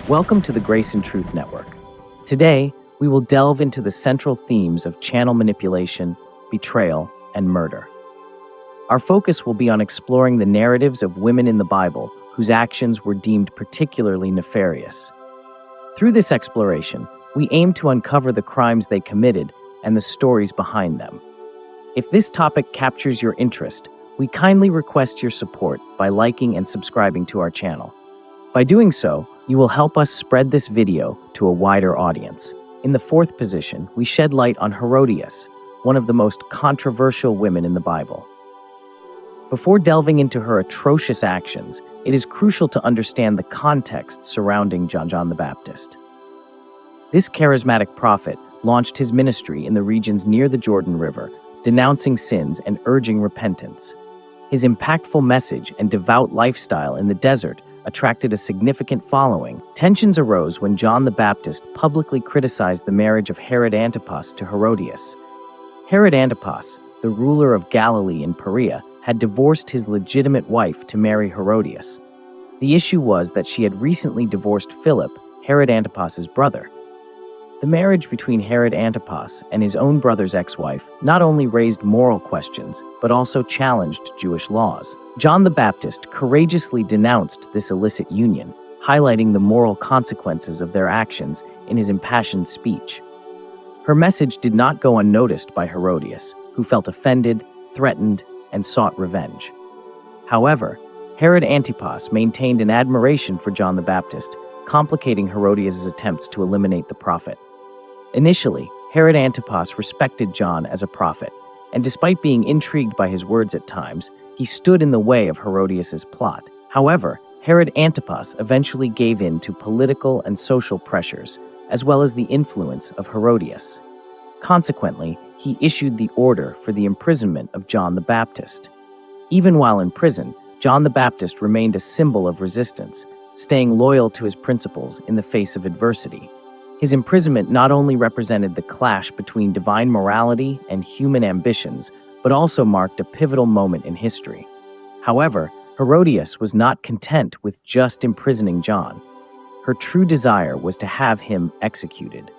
Welcome to the Grace and Truth Network. Today, we will delve into the central themes of channel manipulation, betrayal, and murder. Our focus will be on exploring the narratives of women in the Bible whose actions were deemed particularly nefarious. Through this exploration, we aim to uncover the crimes they committed and the stories behind them. If this topic captures your interest, we kindly request your support by liking and subscribing to our channel. By doing so, you will help us spread this video to a wider audience. In the fourth position, we shed light on Herodias, one of the most controversial women in the Bible. Before delving into her atrocious actions, it is crucial to understand the context surrounding John the Baptist. This charismatic prophet launched his ministry in the regions near the Jordan River, denouncing sins and urging repentance. His impactful message and devout lifestyle in the desert attracted a significant following. Tensions arose when John the Baptist publicly criticized the marriage of Herod Antipas to Herodias. Herod Antipas, the ruler of Galilee in Perea, had divorced his legitimate wife to marry Herodias. The issue was that she had recently divorced Philip, Herod Antipas's brother. The marriage between Herod Antipas and his own brother's ex-wife not only raised moral questions, but also challenged Jewish laws. John the Baptist courageously denounced this illicit union, highlighting the moral consequences of their actions in his impassioned speech. Her message did not go unnoticed by Herodias, who felt offended, threatened, and sought revenge. However, Herod Antipas maintained an admiration for John the Baptist, complicating Herodias' attempts to eliminate the prophet. Initially, Herod Antipas respected John as a prophet, and despite being intrigued by his words at times, he stood in the way of Herodias' plot. However, Herod Antipas eventually gave in to political and social pressures, as well as the influence of Herodias. Consequently, he issued the order for the imprisonment of John the Baptist. Even while in prison, John the Baptist remained a symbol of resistance, staying loyal to his principles in the face of adversity. His imprisonment not only represented the clash between divine morality and human ambitions, but also marked a pivotal moment in history. However, Herodias was not content with just imprisoning John. Her true desire was to have him executed.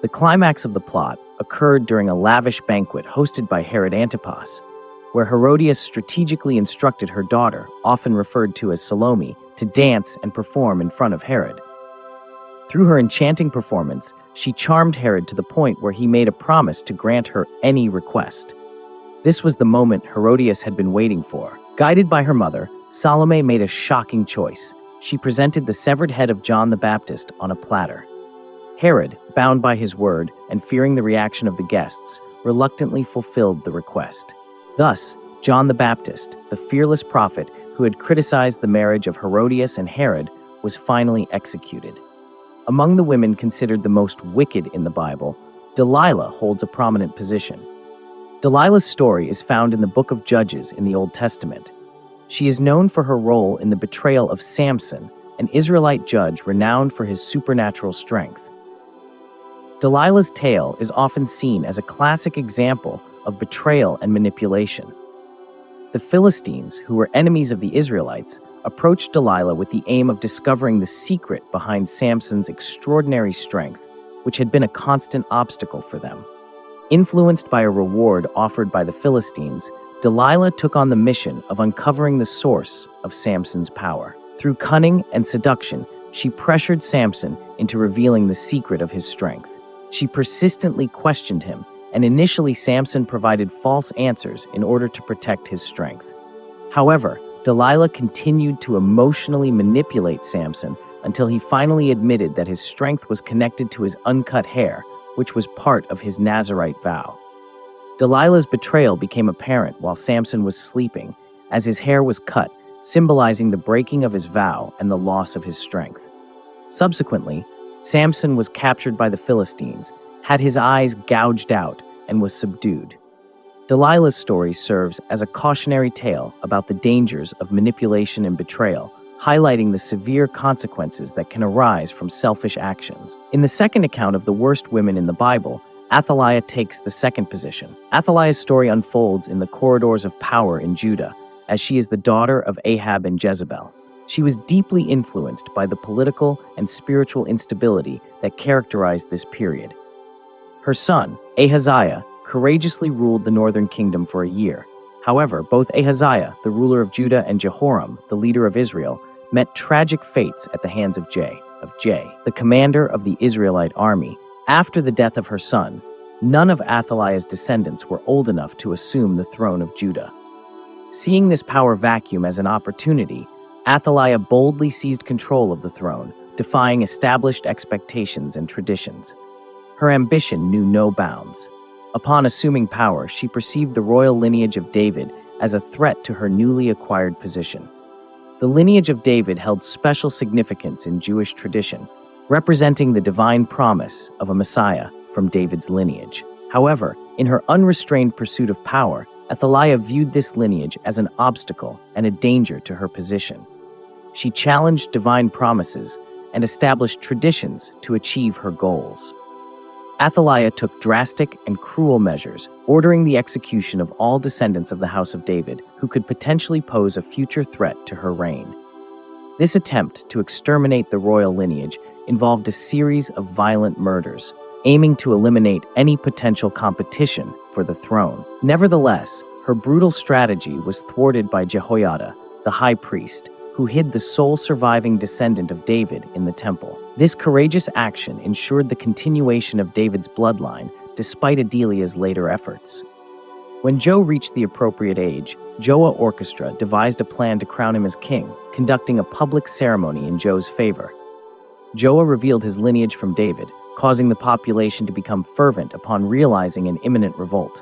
The climax of the plot occurred during a lavish banquet hosted by Herod Antipas, where Herodias strategically instructed her daughter, often referred to as Salome, to dance and perform in front of Herod. Through her enchanting performance, she charmed Herod to the point where he made a promise to grant her any request. This was the moment Herodias had been waiting for. Guided by her mother, Salome made a shocking choice. She presented the severed head of John the Baptist on a platter. Herod, bound by his word and fearing the reaction of the guests, reluctantly fulfilled the request. Thus, John the Baptist, the fearless prophet who had criticized the marriage of Herodias and Herod, was finally executed. Among the women considered the most wicked in the Bible, Delilah holds a prominent position. Delilah's story is found in the book of Judges in the Old Testament. She is known for her role in the betrayal of Samson, an Israelite judge renowned for his supernatural strength. Delilah's tale is often seen as a classic example of betrayal and manipulation. The Philistines, who were enemies of the Israelites, approached Delilah with the aim of discovering the secret behind Samson's extraordinary strength, which had been a constant obstacle for them. Influenced by a reward offered by the Philistines, Delilah took on the mission of uncovering the source of Samson's power. Through cunning and seduction, she pressured Samson into revealing the secret of his strength. She persistently questioned him, and initially Samson provided false answers in order to protect his strength. However, Delilah continued to emotionally manipulate Samson until he finally admitted that his strength was connected to his uncut hair, which was part of his Nazirite vow. Delilah's betrayal became apparent while Samson was sleeping, as his hair was cut, symbolizing the breaking of his vow and the loss of his strength. Subsequently, Samson was captured by the Philistines, had his eyes gouged out, and was subdued. Delilah's story serves as a cautionary tale about the dangers of manipulation and betrayal, highlighting the severe consequences that can arise from selfish actions. In the second account of the worst women in the Bible, Athalia takes the second position. Athalia's story unfolds in the corridors of power in Judah, as she is the daughter of Ahab and Jezebel. She was deeply influenced by the political and spiritual instability that characterized this period. Her son, Ahaziah, courageously ruled the northern kingdom for a year. However, both Ahaziah, the ruler of Judah, and Jehoram, the leader of Israel, met tragic fates at the hands of Jay, the commander of the Israelite army. After the death of her son, none of Athaliah's descendants were old enough to assume the throne of Judah. Seeing this power vacuum as an opportunity, Athaliah boldly seized control of the throne, defying established expectations and traditions. Her ambition knew no bounds. Upon assuming power, she perceived the royal lineage of David as a threat to her newly acquired position. The lineage of David held special significance in Jewish tradition, representing the divine promise of a Messiah from David's lineage. However, in her unrestrained pursuit of power, Athalia viewed this lineage as an obstacle and a danger to her position. She challenged divine promises and established traditions to achieve her goals. Athalia took drastic and cruel measures, ordering the execution of all descendants of the house of David who could potentially pose a future threat to her reign. This attempt to exterminate the royal lineage involved a series of violent murders, aiming to eliminate any potential competition for the throne. Nevertheless, her brutal strategy was thwarted by Jehoiada, the high priest, who hid the sole surviving descendant of David in the temple. This courageous action ensured the continuation of David's bloodline, despite Adelia's later efforts. When Joe reached the appropriate age, Joah Orchestra devised a plan to crown him as king, conducting a public ceremony in Joe's favor. Joah revealed his lineage from David, causing the population to become fervent upon realizing an imminent revolt.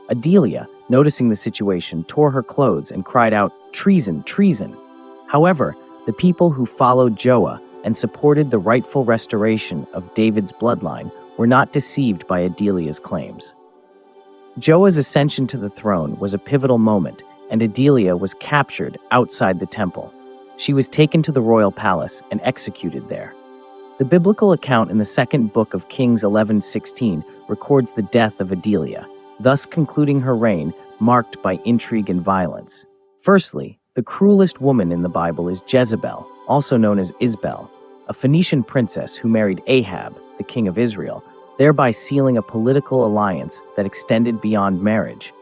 Adelia, noticing the situation, tore her clothes and cried out, "Treason! Treason!" However, the people who followed Joah and supported the rightful restoration of David's bloodline were not deceived by Adelia's claims. Joah's ascension to the throne was a pivotal moment, and Adelia was captured outside the temple. She was taken to the royal palace and executed there. The biblical account in the second book of Kings 11:16 records the death of Adelia, thus concluding her reign marked by intrigue and violence. Firstly, the cruelest woman in the Bible is Jezebel, also known as Isbel, a Phoenician princess who married Ahab, the king of Israel, thereby sealing a political alliance that extended beyond marriage.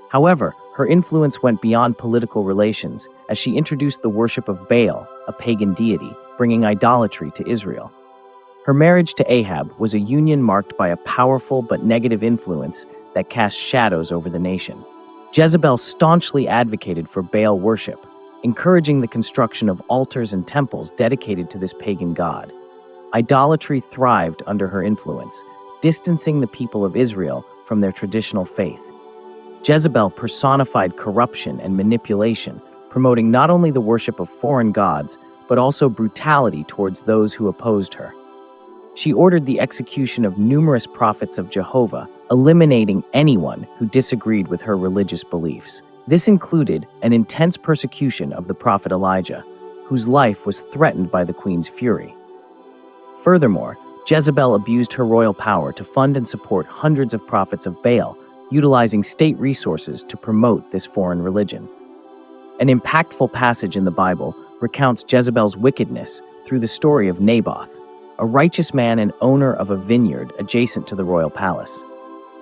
However, her influence went beyond political relations as she introduced the worship of Baal, a pagan deity, bringing idolatry to Israel. Her marriage to Ahab was a union marked by a powerful but negative influence that cast shadows over the nation. Jezebel staunchly advocated for Baal worship, encouraging the construction of altars and temples dedicated to this pagan god. Idolatry thrived under her influence, distancing the people of Israel from their traditional faith. Jezebel personified corruption and manipulation, promoting not only the worship of foreign gods, but also brutality towards those who opposed her. She ordered the execution of numerous prophets of Jehovah, eliminating anyone who disagreed with her religious beliefs. This included an intense persecution of the prophet Elijah, whose life was threatened by the queen's fury. Furthermore, Jezebel abused her royal power to fund and support hundreds of prophets of Baal, utilizing state resources to promote this foreign religion. An impactful passage in the Bible recounts Jezebel's wickedness through the story of Naboth, a righteous man and owner of a vineyard adjacent to the royal palace.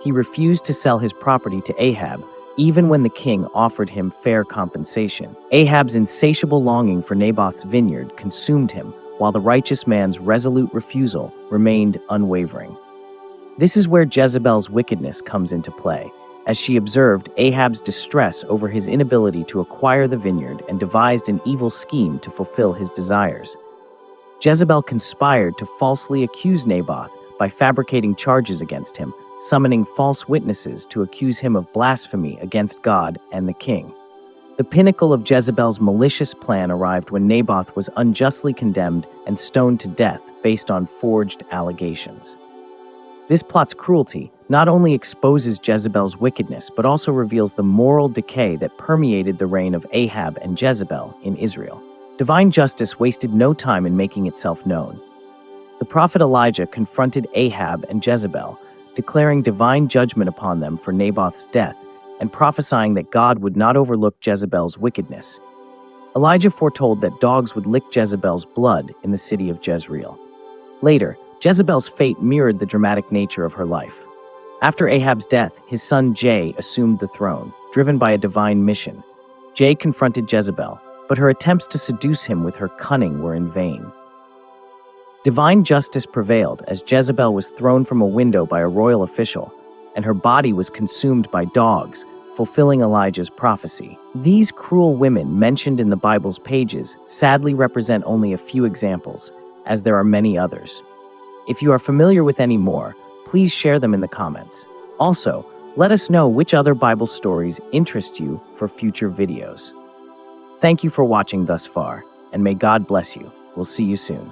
He refused to sell his property to Ahab, even when the king offered him fair compensation. Ahab's insatiable longing for Naboth's vineyard consumed him, while the righteous man's resolute refusal remained unwavering. This is where Jezebel's wickedness comes into play, as she observed Ahab's distress over his inability to acquire the vineyard and devised an evil scheme to fulfill his desires. Jezebel conspired to falsely accuse Naboth by fabricating charges against him, summoning false witnesses to accuse him of blasphemy against God and the king. The pinnacle of Jezebel's malicious plan arrived when Naboth was unjustly condemned and stoned to death based on forged allegations. This plot's cruelty not only exposes Jezebel's wickedness, but also reveals the moral decay that permeated the reign of Ahab and Jezebel in Israel. Divine justice wasted no time in making itself known. The prophet Elijah confronted Ahab and Jezebel, declaring divine judgment upon them for Naboth's death and prophesying that God would not overlook Jezebel's wickedness. Elijah foretold that dogs would lick Jezebel's blood in the city of Jezreel. Later, Jezebel's fate mirrored the dramatic nature of her life. After Ahab's death, his son Jay assumed the throne, driven by a divine mission. Jay confronted Jezebel, but her attempts to seduce him with her cunning were in vain. Divine justice prevailed as Jezebel was thrown from a window by a royal official, and her body was consumed by dogs, fulfilling Elijah's prophecy. These cruel women mentioned in the Bible's pages sadly represent only a few examples, as there are many others. If you are familiar with any more, please share them in the comments. Also, let us know which other Bible stories interest you for future videos. Thank you for watching thus far, and may God bless you. We'll see you soon.